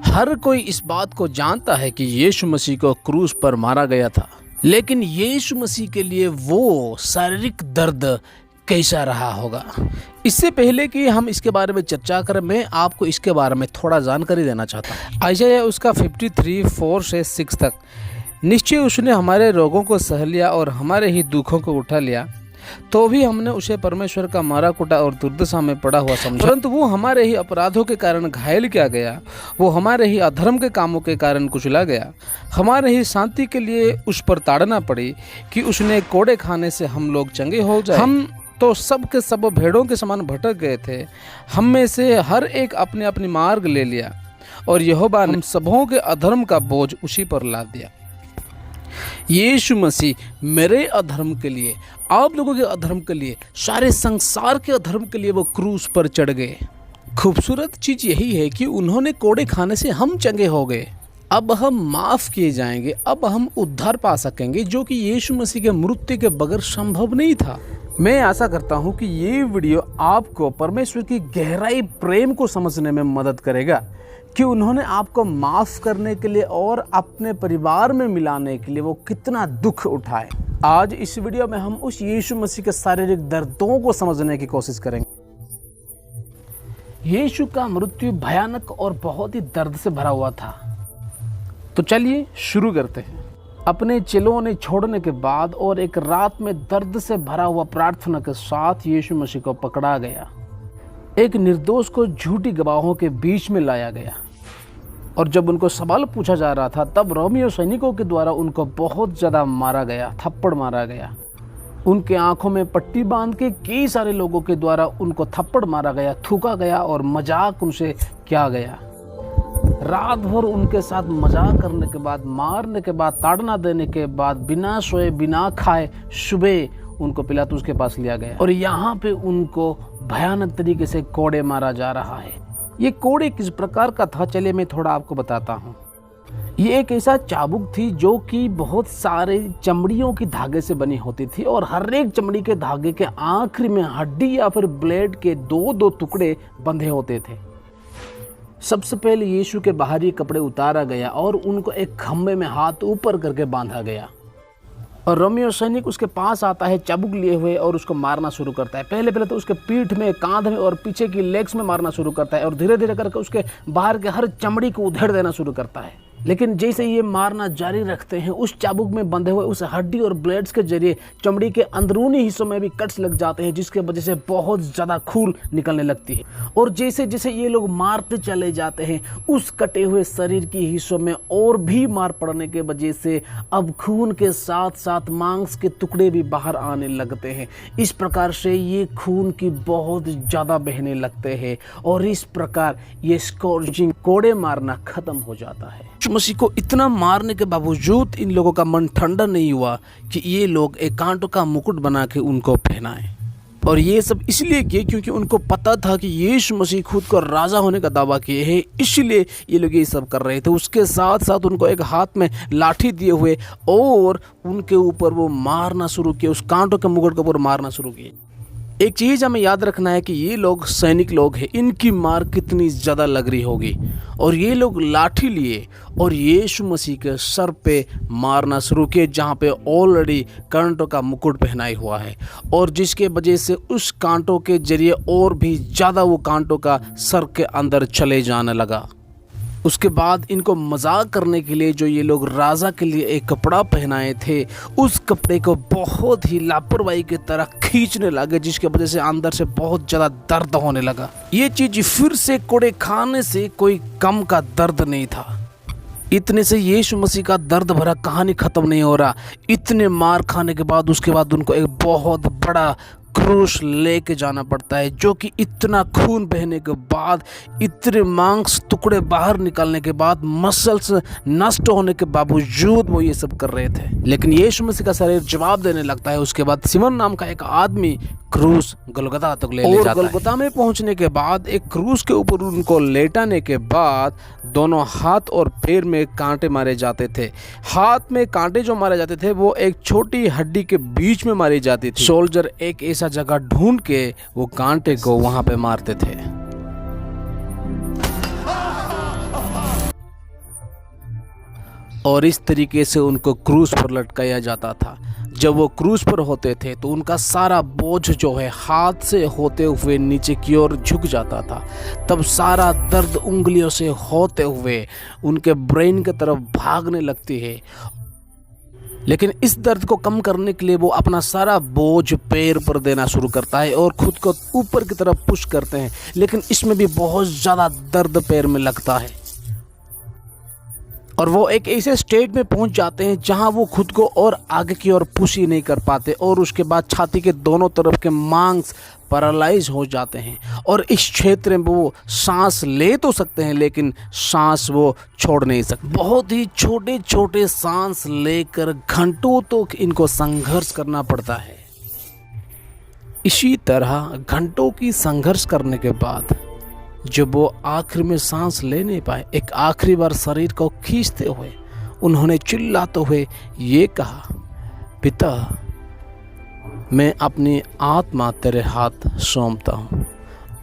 हर कोई इस बात को जानता है कि यीशु मसीह को क्रूस पर मारा गया था, लेकिन यीशु मसीह के लिए वो शारीरिक दर्द कैसा रहा होगा। इससे पहले कि हम इसके बारे में चर्चा करें, मैं आपको इसके बारे में थोड़ा जानकारी देना चाहता हूँ। यशायाह उसका 53:4 से 6 तक, निश्चय उसने हमारे रोगों को सह लिया और हमारे ही दुखों को उठा लिया, तो भी हमने उसे परमेश्वर का मारा कुटा और दुर्दशा में पड़ा हुआ समझा। परंतु वो हमारे ही अपराधों के कारण घायल किया गया, वो हमारे ही अधर्म के कामों के कारण कुचला गया, हमारे ही शांति के लिए उस पर ताड़ना पड़ी कि उसने कोड़े खाने से हम लोग चंगे हो जाए। हम तो सब के सब भेड़ों के समान भटक गए थे, हम में से हर एक अपने अपने मार्ग ले लिया, और यहोवा ने हम सबों के अधर्म का बोझ उसी पर लाद दिया। यीशु मसीह मेरे अधर्म के लिए, आप लोगों के अधर्म के लिए, सारे संसार के अधर्म के लिए वो क्रूस पर चढ़ गए। खूबसूरत चीज़ यही है कि उन्होंने कोड़े खाने से हम चंगे हो गए। अब हम माफ़ किए जाएंगे, अब हम उद्धार पा सकेंगे, जो कि यीशु मसीह के मृत्यु के बगैर संभव नहीं था। मैं आशा करता हूँ कि ये वीडियो आपको परमेश्वर की गहराई प्रेम को समझने में मदद करेगा कि उन्होंने आपको माफ़ करने के लिए और अपने परिवार में मिलाने के लिए वो कितना दुख उठाए। आज इस वीडियो में हम उस यीशु मसीह के शारीरिक दर्दों को समझने की कोशिश करेंगे। यीशु का मृत्यु भयानक और बहुत ही दर्द से भरा हुआ था। तो चलिए शुरू करते हैं। अपने चेलों ने छोड़ने के बाद और एक रात में दर्द से भरा हुआ प्रार्थना के साथ यीशु मसीह को पकड़ा गया। एक निर्दोष को झूठी गवाहों के बीच में लाया गया, और जब उनको सवाल पूछा जा रहा था तब रोमियो सैनिकों के द्वारा उनको बहुत ज़्यादा मारा गया, थप्पड़ मारा गया। उनके आंखों में पट्टी बांध के कई सारे लोगों के द्वारा उनको थप्पड़ मारा गया, थूका गया और मजाक उनसे किया गया। रात भर उनके साथ मजाक करने के बाद, मारने के बाद, ताड़ना देने के बाद, बिना सोए बिना खाए सुबह उनको पिलातुस के पास लिया गया, और यहाँ पे उनको भयानक तरीके से कोड़े मारा जा रहा है। ये कोड़े किस प्रकार का था, चलिए मैं थोड़ा आपको बताता हूँ। ये एक ऐसा चाबुक थी जो कि बहुत सारे चमड़ियों की धागे से बनी होती थी, और हर एक चमड़ी के धागे के आखिरी में हड्डी या फिर ब्लेड के दो दो टुकड़े बंधे होते थे। सबसे पहले यीशु के बाहरी कपड़े उतारा गया और उनको एक खंभे में हाथ ऊपर करके बांधा गया, और रोमियो सैनिक उसके पास आता है चाबुक लिए हुए और उसको मारना शुरू करता है। पहले तो उसके पीठ में, कांध में और पीछे की लेग्स में मारना शुरू करता है, और धीरे धीरे करके उसके बाहर के हर चमड़ी को उधेड़ देना शुरू करता है। लेकिन जैसे ये मारना जारी रखते हैं, उस चाबुक में बंधे हुए उस हड्डी और ब्लेड्स के जरिए चमड़ी के अंदरूनी हिस्सों में भी कट्स लग जाते हैं, जिसके वजह से बहुत ज़्यादा खून निकलने लगती है। और जैसे जैसे ये लोग मारते चले जाते हैं, उस कटे हुए शरीर के हिस्सों में और भी मार पड़ने के वजह से अब खून के साथ साथ मांस के टुकड़े भी बाहर आने लगते हैं। इस प्रकार से ये खून की बहुत ज़्यादा बहने लगते हैं, और इस प्रकार ये स्कॉर्चिंग, कोड़े मारना खत्म हो जाता है। मसीह को इतना मारने के बावजूद इन लोगों का मन ठंडा नहीं हुआ कि ये लोग एक कांटों का मुकुट बना के उनको पहनाए, और ये सब इसलिए किए क्योंकि उनको पता था कि यीशु मसीह खुद को राजा होने का दावा किए हैं, इसलिए ये लोग ये सब कर रहे थे। उसके साथ साथ उनको एक हाथ में लाठी दिए हुए और उनके ऊपर वो मारना शुरू किए, उस कांटों के मुकुट के ऊपर मारना शुरू किए। एक चीज़ हमें याद रखना है कि ये लोग सैनिक लोग हैं, इनकी मार कितनी ज़्यादा लग रही होगी, और ये लोग लाठी लिए और यीशु मसीह के सर पे मारना शुरू किए, जहाँ पे ऑलरेडी कांटों का मुकुट पहनाई हुआ है, और जिसके वजह से उस कांटों के जरिए और भी ज़्यादा वो कांटों का सर के अंदर चले जाने लगा। उसके बाद इनको मजाक करने के लिए जो ये लोग राजा के लिए एक कपड़ा पहनाए थे, उस कपड़े को बहुत ही लापरवाही की तरह खींचने लगे, जिसके वजह से अंदर से बहुत ज़्यादा दर्द होने लगा। ये चीज़ फिर से कोड़े खाने से कोई कम का दर्द नहीं था। इतने से यीशु मसीह का दर्द भरा कहानी ख़त्म नहीं हो रहा। इतने मार खाने के बाद उसके बाद उनको एक बहुत बड़ा क्रूस लेके जाना पड़ता है, जो कि इतना खून बहने के बाद, इतने मांस टुकड़े बाहर निकलने के बाद, मसल्स नष्ट होने के बावजूद वो ये सब कर रहे थे। लेकिन यीशु मसीह का शरीर जवाब देने लगता है। उसके बाद सिमोन नाम का एक आदमी क्रूस गलगता तक ले जाता है। गलगता में पहुंचने के बाद एक क्रूस के ऊपर उनको लेटाने के बाद दोनों हाथ और पैर में कांटे मारे जाते थे। हाथ में कांटे जो मारे जाते थे वो एक छोटी हड्डी के बीच में मारी जाती थी। सोल्जर एक ऐसा जगह ढूंढ के वो कांटे को वहां पे मारते थे। और इस तरीके से उनको क्रूस पर लटकाया जाता था। जब वो क्रूस पर होते थे तो उनका सारा बोझ जो है हाथ से होते हुए नीचे की ओर झुक जाता था। तब सारा दर्द उंगलियों से होते हुए उनके ब्रेन की तरफ भागने लगती है। लेकिन इस दर्द को कम करने के लिए वो अपना सारा बोझ पैर पर देना शुरू करता है और खुद को ऊपर की तरफ पुश करते हैं, लेकिन इसमें भी बहुत ज़्यादा दर्द पैर में लगता है और वो एक ऐसे स्टेट में पहुंच जाते हैं जहां वो खुद को और आगे की ओर पुश ही नहीं कर पाते और उसके बाद छाती के दोनों तरफ के मांस पैरालाइज हो जाते हैं और इस क्षेत्र में वो सांस ले तो सकते हैं लेकिन सांस वो छोड़ नहीं सकते। बहुत ही छोटे छोटे सांस लेकर घंटों तक इनको संघर्ष करना पड़ता है। इसी तरह घंटों की संघर्ष करने के बाद जब वो आखिर में सांस ले नहीं पाए, एक आखिरी बार शरीर को खींचते हुए उन्होंने चिल्लाते हुए ये कहा, पिता मैं अपनी आत्मा तेरे हाथ सौंपता हूँ,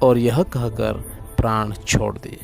और यह कहकर प्राण छोड़ दिए।